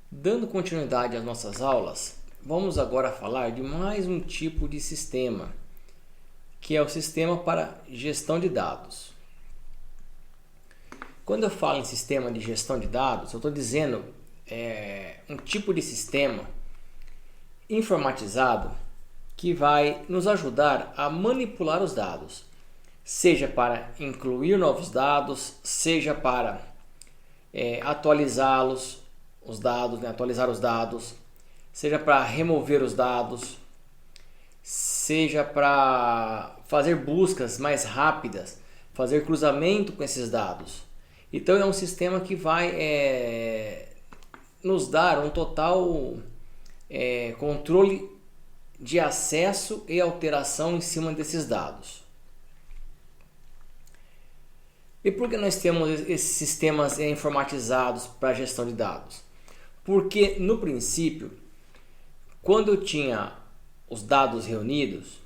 Dando continuidade às nossas aulas, vamos agora falar de mais um tipo de sistema, que é o sistema para gestão de dados. Quando eu falo em sistema de gestão de dados, eu estou dizendo um tipo de sistema informatizado que vai nos ajudar a manipular os dados, seja para incluir novos dados, seja para atualizá-los, atualizar os dados, seja para remover os dados, seja para fazer buscas mais rápidas, fazer cruzamento com esses dados. Então é um sistema que vai nos dar um total controle de acesso e alteração em cima desses dados. E por que nós temos esses sistemas informatizados para gestão de dados? Porque no princípio, quando eu tinha os dados reunidos,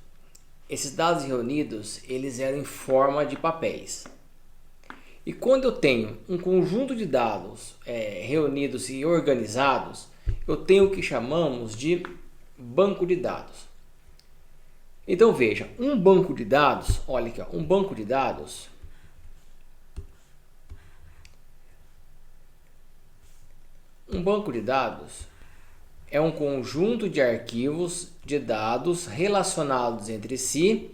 esses dados reunidos eles eram em forma de papéis. E quando eu tenho um conjunto de dados reunidos e organizados, eu tenho o que chamamos de banco de dados. Então veja, um banco de dados, olha aqui, um banco de dados é um conjunto de arquivos de dados relacionados entre si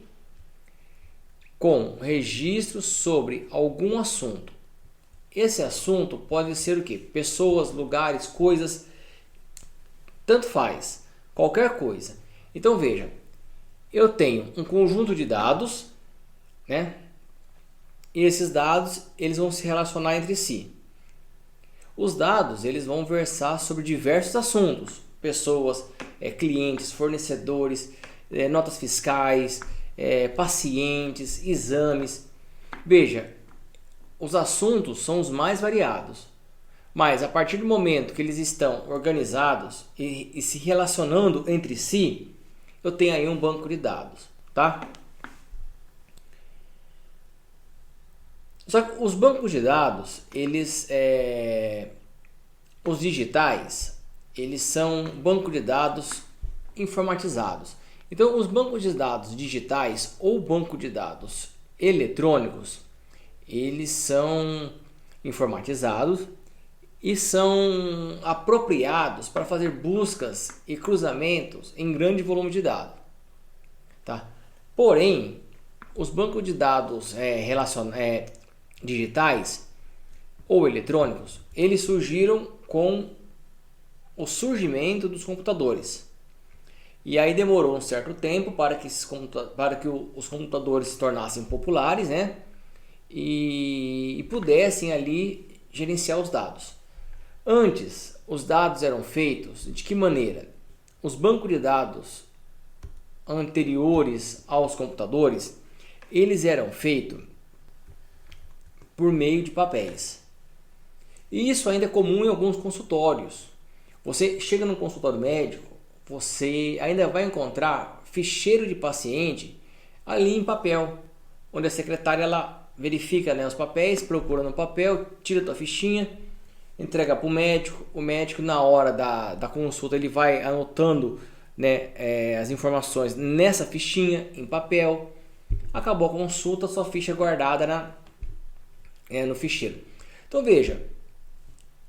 com registros sobre algum assunto. Esse assunto pode ser o quê? Pessoas, lugares, coisas, tanto faz, qualquer coisa. Então veja, eu tenho um conjunto de dados, né? E esses dados eles vão se relacionar entre si. Os dados eles vão versar sobre diversos assuntos, pessoas, clientes, fornecedores, notas fiscais, pacientes, exames. Veja, os assuntos são os mais variados, mas a partir do momento que eles estão organizados e se relacionando entre si, eu tenho aí um banco de dados, tá? Só que os bancos de dados, os digitais, eles são banco de dados informatizados. Então, os bancos de dados digitais ou banco de dados eletrônicos, eles são informatizados e são apropriados para fazer buscas e cruzamentos em grande volume de dados. Tá? Porém, os bancos de dados digitais ou eletrônicos, eles surgiram com o surgimento dos computadores. E aí demorou um certo tempo para que os computadores se tornassem populares, né? E pudessem ali gerenciar os dados. Antes, os dados eram feitos de que maneira? Os bancos de dados anteriores aos computadores, eles eram feitos por meio de papéis. E isso ainda é comum em alguns consultórios. Você chega num consultório médico, você ainda vai encontrar ficheiro de paciente ali em papel, onde a secretária ela verifica, né, os papéis, procura no papel, tira a tua fichinha, entrega para o médico na hora da consulta ele vai anotando, né, as informações nessa fichinha em papel. Acabou a consulta, sua ficha guardada no ficheiro. Então veja,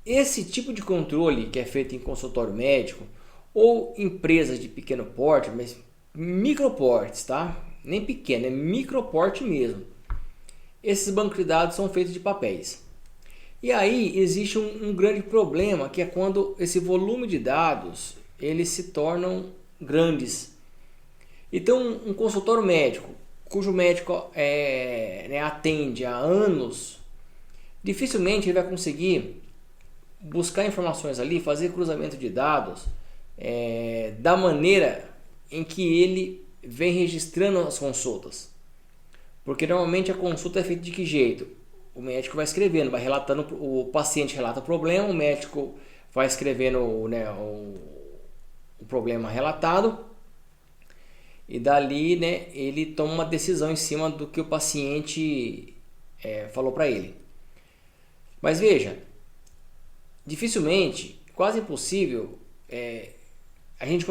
esse tipo de controle que é feito em consultório médico ou empresas de pequeno porte, mas microportes, tá? Nem pequeno, é microporte mesmo. Esses bancos de dados são feitos de papéis. E aí existe um grande problema, que é quando esse volume de dados eles se tornam grandes. Então um consultório médico, cujo médico atende há anos, dificilmente ele vai conseguir buscar informações ali, fazer cruzamento de dados da maneira em que ele vem registrando as consultas. Porque normalmente a consulta é feita de que jeito? O médico vai escrevendo, vai relatando, o paciente relata o problema, o médico vai escrevendo, né, o problema relatado, e dali, né, ele toma uma decisão em cima do que o paciente falou para ele. Mas veja, dificilmente quase impossível a gente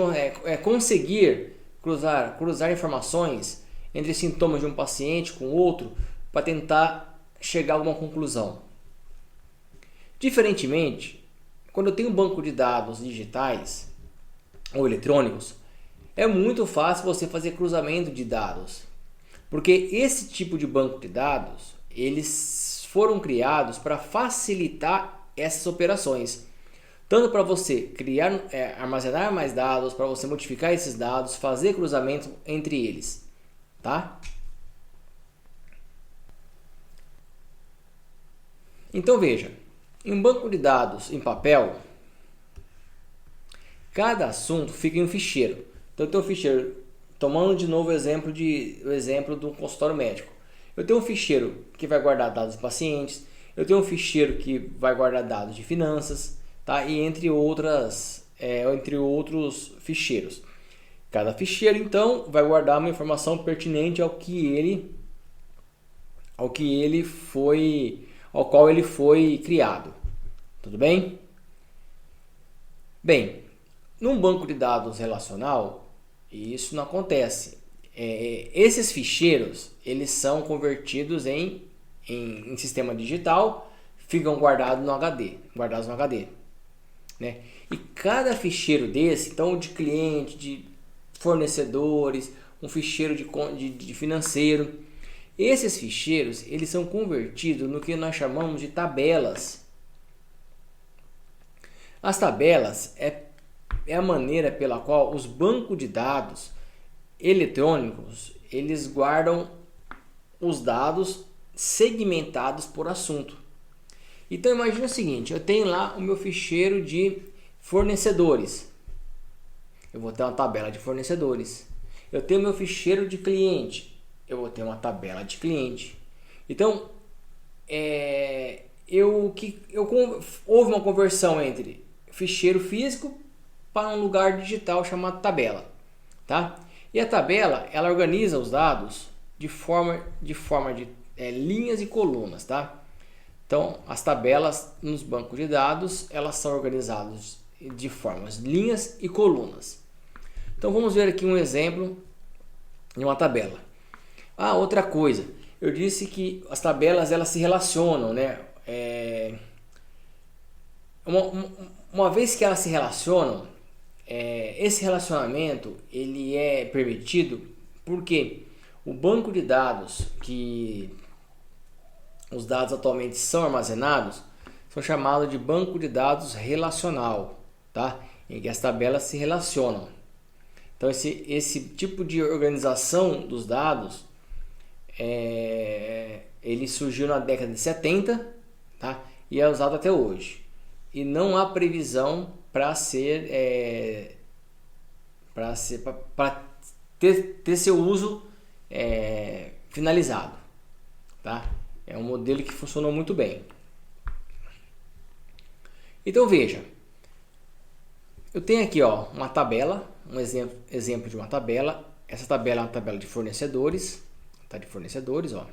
conseguir cruzar informações entre sintomas de um paciente com outro para tentar chegar a alguma conclusão. Diferentemente, quando eu tenho um banco de dados digitais ou eletrônicos, é muito fácil você fazer cruzamento de dados, porque esse tipo de banco de dados, eles foram criados para facilitar essas operações, tanto para você criar, armazenar mais dados, para você modificar esses dados, fazer cruzamento entre eles, tá? Então veja, em um banco de dados em papel, cada assunto fica em um ficheiro. Então eu tenho um ficheiro, tomando de novo o exemplo do consultório médico. Eu tenho um ficheiro que vai guardar dados de pacientes, eu tenho um ficheiro que vai guardar dados de finanças, tá? E entre outros ficheiros. Cada ficheiro então vai guardar uma informação pertinente ao qual ele foi criado. Tudo bem? Bem, num banco de dados relacional, isso não acontece. Esses ficheiros, eles são convertidos em sistema digital, ficam guardados no HD, né? E cada ficheiro desse, então de cliente, de fornecedores, um ficheiro de financeiro, esses ficheiros, eles são convertidos no que nós chamamos de tabelas. As tabelas é a maneira pela qual os bancos de dados eletrônicos, eles guardam os dados segmentados por assunto. Então imagine o seguinte, eu tenho lá o meu ficheiro de fornecedores. Eu vou ter uma tabela de fornecedores. Eu tenho meu ficheiro de cliente. Eu vou ter uma tabela de cliente. Então, houve uma conversão entre ficheiro físico para um lugar digital chamado tabela, tá? E a tabela, ela organiza os dados de forma de linhas e colunas, tá? Então, as tabelas nos bancos de dados, elas são organizadas de formas linhas e colunas. Então, vamos ver aqui um exemplo de uma tabela. Outra coisa, eu disse que as tabelas elas se relacionam, né? Uma vez que elas se relacionam, esse relacionamento ele é permitido porque o banco de dados que os dados atualmente são armazenados são chamados de banco de dados relacional, tá? Em que as tabelas se relacionam. Então esse tipo de organização dos dados ele surgiu na década de 70, tá? E é usado até hoje. E não há previsão para ter seu uso finalizado, tá? É um modelo que funcionou muito bem. Então veja, eu tenho aqui uma tabela, um exemplo de uma tabela. Essa tabela é uma tabela de fornecedores, tá? De fornecedores, ó.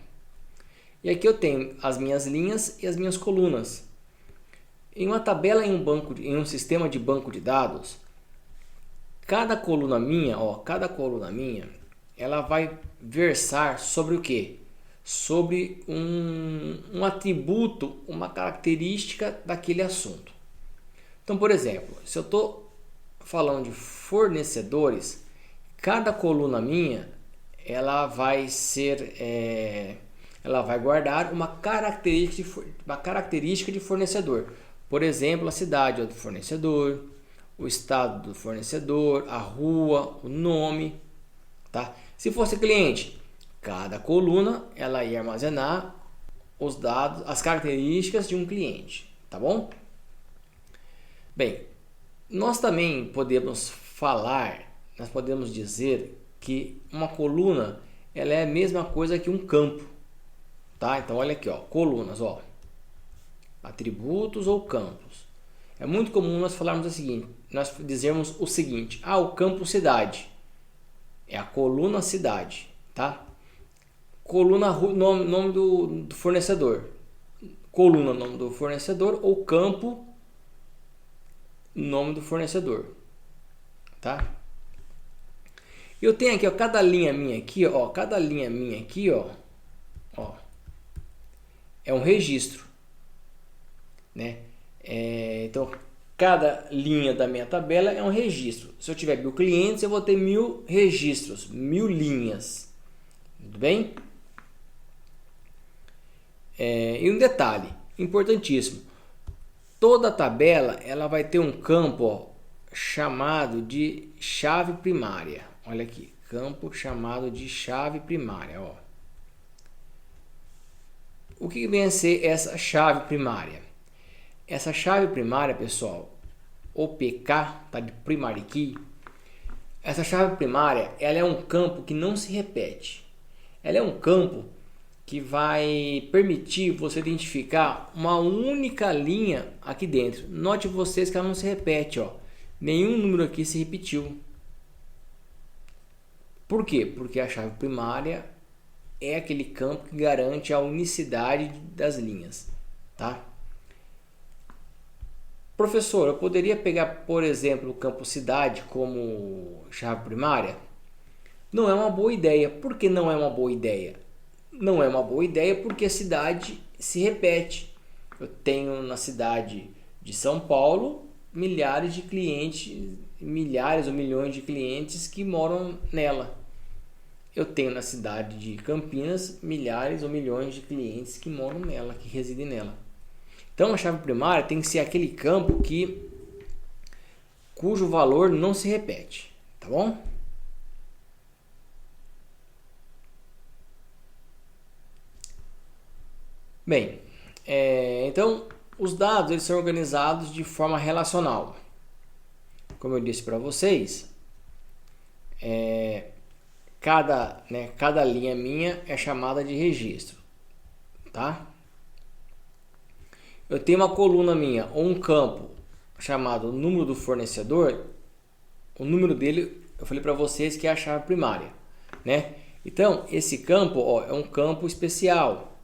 E aqui eu tenho as minhas linhas e as minhas colunas. Em uma tabela em um sistema de banco de dados, cada coluna minha, ela vai versar sobre o quê? Sobre um atributo, uma característica daquele assunto. Então, por exemplo, se eu estou falando de fornecedores, cada coluna minha, ela vai guardar uma característica de fornecedor. Por exemplo, a cidade do fornecedor, o estado do fornecedor, a rua, o nome, tá? Se fosse cliente, cada coluna ela ia armazenar os dados, as características de um cliente, tá bom? Bem, nós também podemos dizer que uma coluna ela é a mesma coisa que um campo, tá? Então olha aqui, colunas, atributos ou campos. É muito comum nós dizermos o seguinte: o campo cidade é a coluna cidade, tá? Coluna nome do fornecedor, coluna nome do fornecedor ou campo nome do fornecedor, tá? Eu tenho aqui, ó, cada linha minha aqui, ó, é um registro, né? Então, cada linha da minha tabela é um registro. Se eu tiver 1000 clientes, eu vou ter 1000 registros, 1000 linhas. Tudo bem? E um detalhe importantíssimo: toda tabela ela vai ter um campo, ó, chamado de chave primária. Olha aqui, campo chamado de chave primária. Ó. O que vem a ser essa chave primária? Essa chave primária, pessoal, OPK, tá, de primary key. Essa chave primária, ela é um campo que não se repete. Ela é um campo que vai permitir você identificar uma única linha aqui dentro. Note vocês que ela não se repete, ó. Nenhum número aqui se repetiu. Por quê? Porque a chave primária é aquele campo que garante a unicidade das linhas, tá? Professor, eu poderia pegar, por exemplo, o campo cidade como chave primária? Não é uma boa ideia. Por que não é uma boa ideia? Não é uma boa ideia porque a cidade se repete. Eu tenho na cidade de São Paulo milhares de clientes, milhares ou milhões de clientes que moram nela. Eu tenho na cidade de Campinas milhares ou milhões de clientes que moram nela, que residem nela. Então a chave primária tem que ser aquele campo cujo valor não se repete, tá bom? Bem, então os dados eles são organizados de forma relacional. Como eu disse para vocês, cada linha minha é chamada de registro, tá? Eu tenho uma coluna minha ou um campo chamado número do fornecedor. O número dele, eu falei para vocês que é a chave primária, né? Então, esse campo, ó, é um campo especial,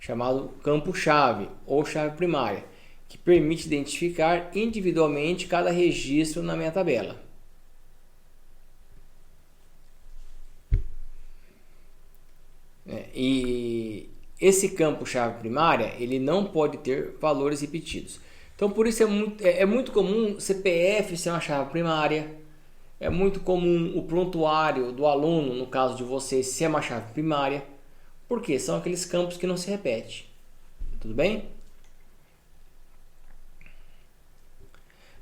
chamado campo-chave ou chave primária, que permite identificar individualmente cada registro na minha tabela. E esse campo-chave primária, ele não pode ter valores repetidos. Então, por isso é muito comum CPF ser uma chave primária. É muito comum o prontuário do aluno, no caso de vocês, ser uma chave primária. Porque são aqueles campos que não se repetem. Tudo bem?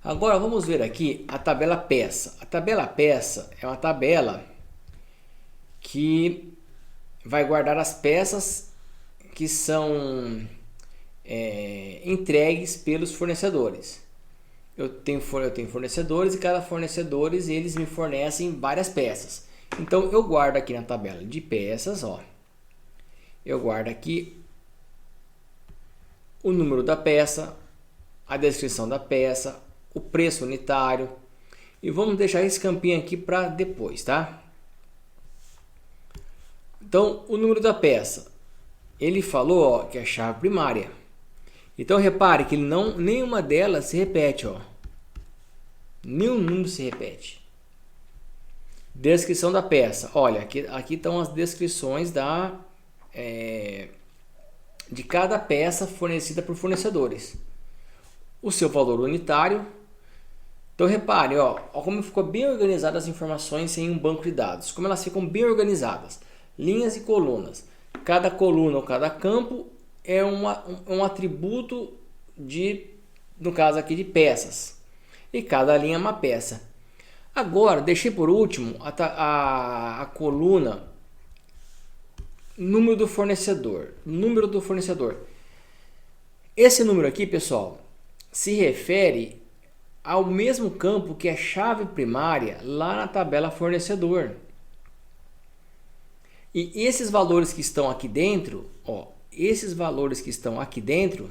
Agora vamos ver aqui a tabela peça. A tabela peça é uma tabela que vai guardar as peças que são entregues pelos fornecedores. Eu tenho fornecedores e cada fornecedor eles me fornecem várias peças. Então eu guardo aqui na tabela de peças, ó, eu guardo aqui o número da peça, a descrição da peça, o preço unitário, e vamos deixar esse campinho aqui para depois, tá? Então o número da peça, ele falou, ó, que é a chave primária. Então repare que nenhuma delas se repete, ó. Nenhum número se repete. Descrição da peça. Olha, aqui estão as descrições de cada peça fornecida por fornecedores. O seu valor unitário. Então repare, ó como ficou bem organizada as informações em um banco de dados. Como elas ficam bem organizadas. Linhas e colunas. Cada coluna ou cada campo é um atributo no caso aqui, de peças. E cada linha é uma peça. Agora, deixei por último a coluna número do fornecedor. Número do fornecedor. Esse número aqui, pessoal, se refere ao mesmo campo que é chave primária lá na tabela fornecedor. E esses valores que estão aqui dentro, ó, esses valores que estão aqui dentro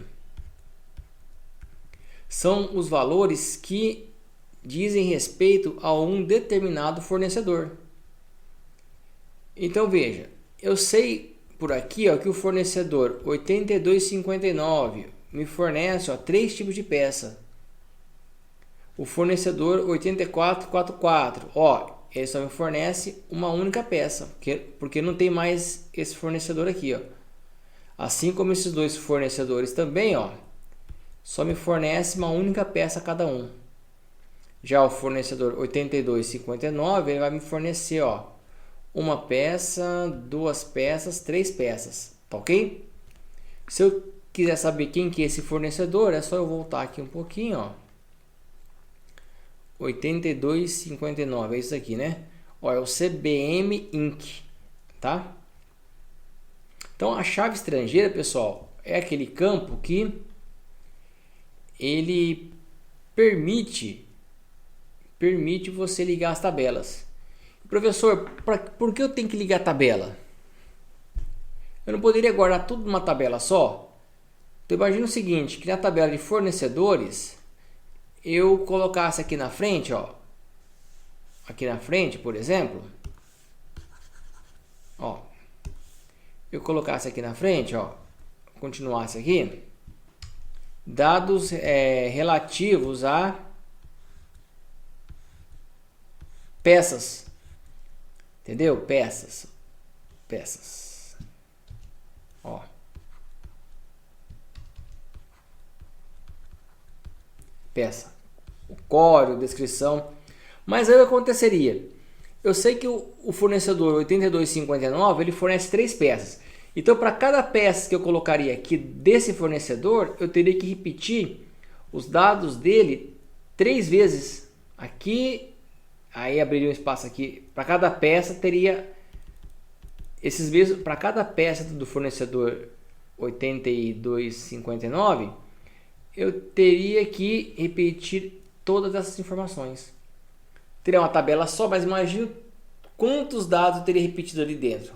são os valores que dizem respeito a um determinado fornecedor. Então veja, eu sei por aqui, ó, que o fornecedor 8259 me fornece, ó, 3 tipos de peça. O fornecedor 8444, ó, ele só me fornece uma única peça, porque não tem mais esse fornecedor aqui, ó. Assim como esses dois fornecedores também, ó, só me fornece uma única peça cada um. Já o fornecedor 8259, ele vai me fornecer, ó, uma peça, duas peças, três peças, tá ok? Se eu quiser saber quem que é esse fornecedor, é só eu voltar aqui um pouquinho, ó. 8259, é isso aqui, né? Ó, é o CBM Inc, tá? Então a chave estrangeira, pessoal, é aquele campo que ele permite você ligar as tabelas. Professor, por que eu tenho que ligar a tabela? Eu não poderia guardar tudo numa tabela só? Então imagina o seguinte, que na tabela de fornecedores eu colocasse aqui na frente, ó, aqui na frente, por exemplo, ó, eu colocasse aqui na frente, ó, continuasse aqui, dados relativos a peças, entendeu? Peças, ó, peça, o código, descrição. Mas aí o que aconteceria? Eu sei que o fornecedor 8259 ele fornece três peças. Então, para cada peça que eu colocaria aqui desse fornecedor, eu teria que repetir os dados dele três vezes. Aqui, aí abriria um espaço aqui. Para cada peça teria esses mesmos. Para cada peça do fornecedor 8259, eu teria que repetir todas essas informações. Teria uma tabela só, mas imagina quantos dados eu teria repetido ali dentro,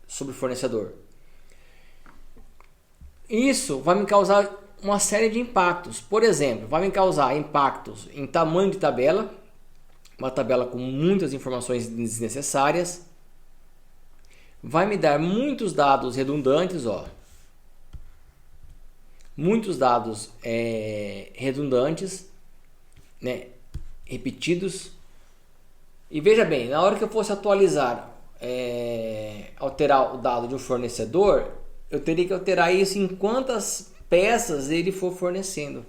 sobre o fornecedor. Isso vai me causar uma série de impactos. Por exemplo, vai me causar impactos em tamanho de tabela, uma tabela com muitas informações desnecessárias. Vai me dar muitos dados redundantes, ó. Muitos dados redundantes, né, repetidos. E veja bem, na hora que eu fosse atualizar, alterar o dado de um fornecedor, eu teria que alterar isso em quantas peças ele for fornecendo.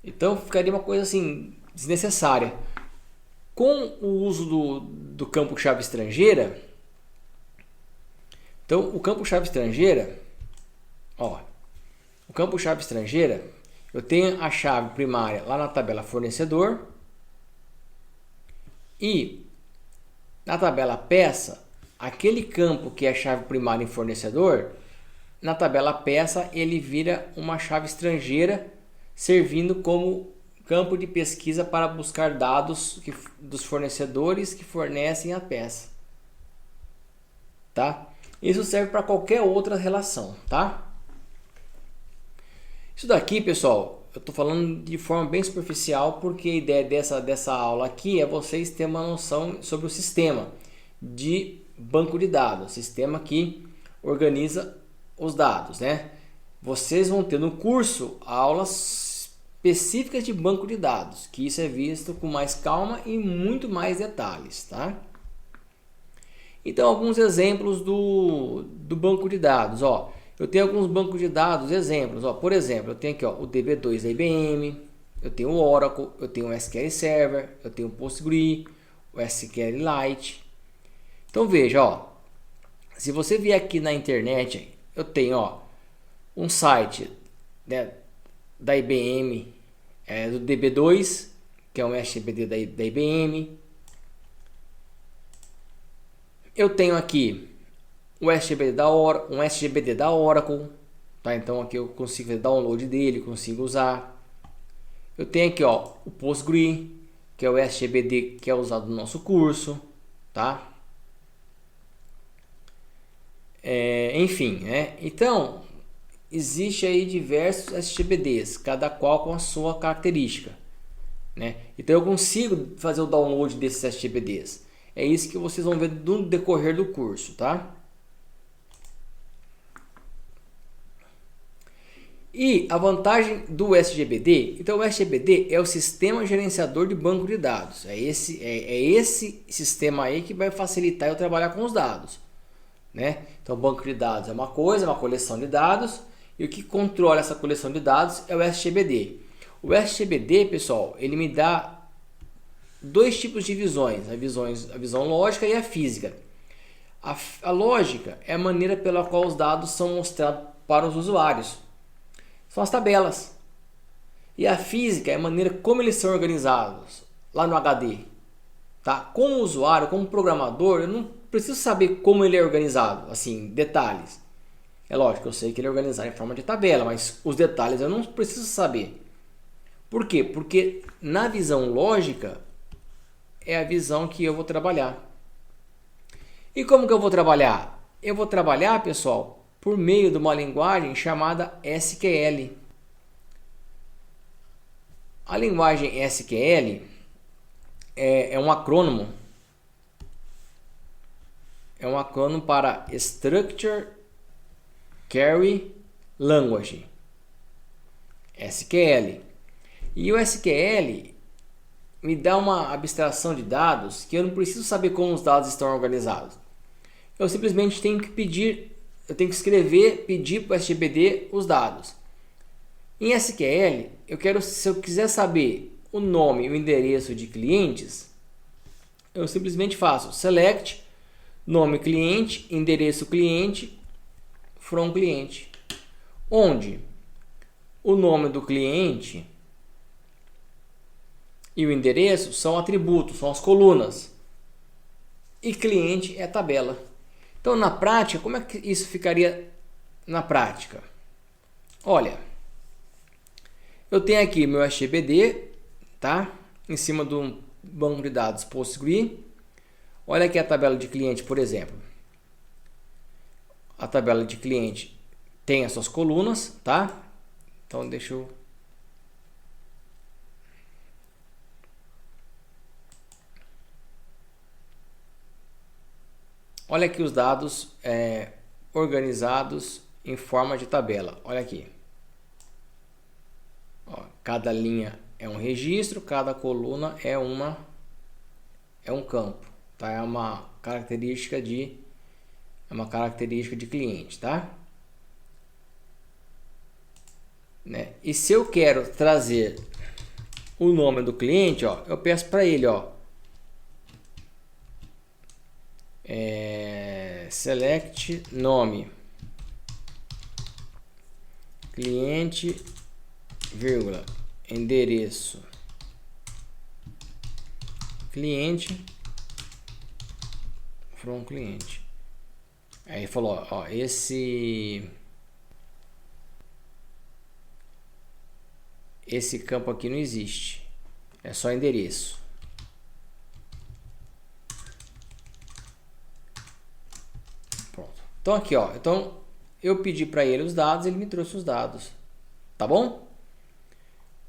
Então ficaria uma coisa assim desnecessária. Com o uso do campo chave estrangeira, então o campo chave estrangeira, ó, o campo chave estrangeira, eu tenho a chave primária lá na tabela fornecedor e na tabela peça, aquele campo que é a chave primária em fornecedor, na tabela peça ele vira uma chave estrangeira servindo como campo de pesquisa para buscar dados dos fornecedores que fornecem a peça, tá? Isso serve para qualquer outra relação, tá? Isso daqui, pessoal, eu estou falando de forma bem superficial porque a ideia dessa aula aqui é vocês terem uma noção sobre o sistema de banco de dados, sistema que organiza os dados, né? Vocês vão ter no curso aulas específicas de banco de dados, que isso é visto com mais calma e muito mais detalhes, tá? Então, alguns exemplos do banco de dados, ó. Eu tenho alguns bancos de dados, exemplos, ó. Por exemplo, eu tenho aqui, ó, o DB2 da IBM, eu tenho o Oracle, eu tenho o SQL Server, eu tenho o PostgreSQL, o SQLite. Então veja, ó, se você vier aqui na internet, eu tenho, ó, um site, né, da IBM, do DB2, que é um SGBD da IBM. Eu tenho aqui um SGBD da Oracle, tá? Então aqui eu consigo fazer download dele, consigo usar. Eu tenho aqui, ó, o PostgreSQL, que é o SGBD que é usado no nosso curso, tá? Enfim, né? Então existe aí diversos SGBDs, cada qual com a sua característica, né? Então eu consigo fazer o download desses SGBDs. É isso que vocês vão ver no decorrer do curso, tá? E a vantagem do SGBD, então o SGBD é o Sistema Gerenciador de Banco de Dados. É esse sistema aí que vai facilitar eu trabalhar com os dados, né? Então o banco de dados é uma coisa, é uma coleção de dados, e o que controla essa coleção de dados é o SGBD. O SGBD, pessoal, ele me dá dois tipos de visões, a visão lógica e a física. A lógica é a maneira pela qual os dados são mostrados para os usuários. São as tabelas. E a física é a maneira como eles são organizados lá no HD. Tá? Como usuário, como programador, eu não preciso saber como ele é organizado, assim, detalhes. É lógico, eu sei que ele é organizado em forma de tabela, mas os detalhes eu não preciso saber. Por quê? Porque na visão lógica é a visão que eu vou trabalhar. E como que eu vou trabalhar? Eu vou trabalhar, pessoal, por meio de uma linguagem chamada SQL. A linguagem SQL é um acrônimo. É um acrônimo para Structure Query Language. SQL. E o SQL me dá uma abstração de dados que eu não preciso saber como os dados estão organizados. Eu simplesmente tenho que pedir, eu tenho que escrever, pedir para o SGBD os dados. Em SQL, se eu quiser saber o nome e o endereço de clientes, eu simplesmente faço select, nome cliente, endereço cliente, from cliente, onde o nome do cliente e o endereço são atributos, são as colunas, e cliente é a tabela. Então, na prática, como é que isso ficaria na prática? Olha, eu tenho aqui meu SGBD, tá? Em cima de um banco de dados PostgreSQL. Olha aqui a tabela de cliente, por exemplo. A tabela de cliente tem as suas colunas, tá? Então, deixa eu... Olha aqui os dados organizados em forma de tabela. Olha aqui. Ó, cada linha é um registro, cada coluna é um campo, tá? É uma característica de cliente, tá? Né? E se eu quero trazer o nome do cliente, ó, eu peço para ele, ó, select nome cliente, vírgula, endereço cliente, from cliente. Aí falou, ó, esse campo aqui não existe, é só endereço. Então aqui, ó, então eu pedi para ele os dados, ele me trouxe os dados, tá bom?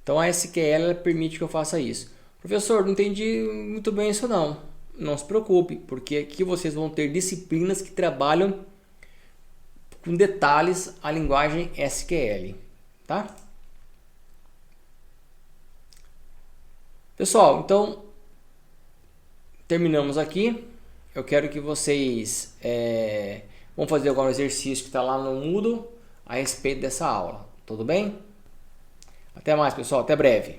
Então a SQL ela permite que eu faça isso. Professor, não entendi muito bem isso não. Não se preocupe, porque aqui vocês vão ter disciplinas que trabalham com detalhes a linguagem SQL, tá? Pessoal, então terminamos aqui. Eu quero que vocês vão fazer agora um exercício que está lá no Moodle a respeito dessa aula. Tudo bem? Até mais, pessoal. Até breve.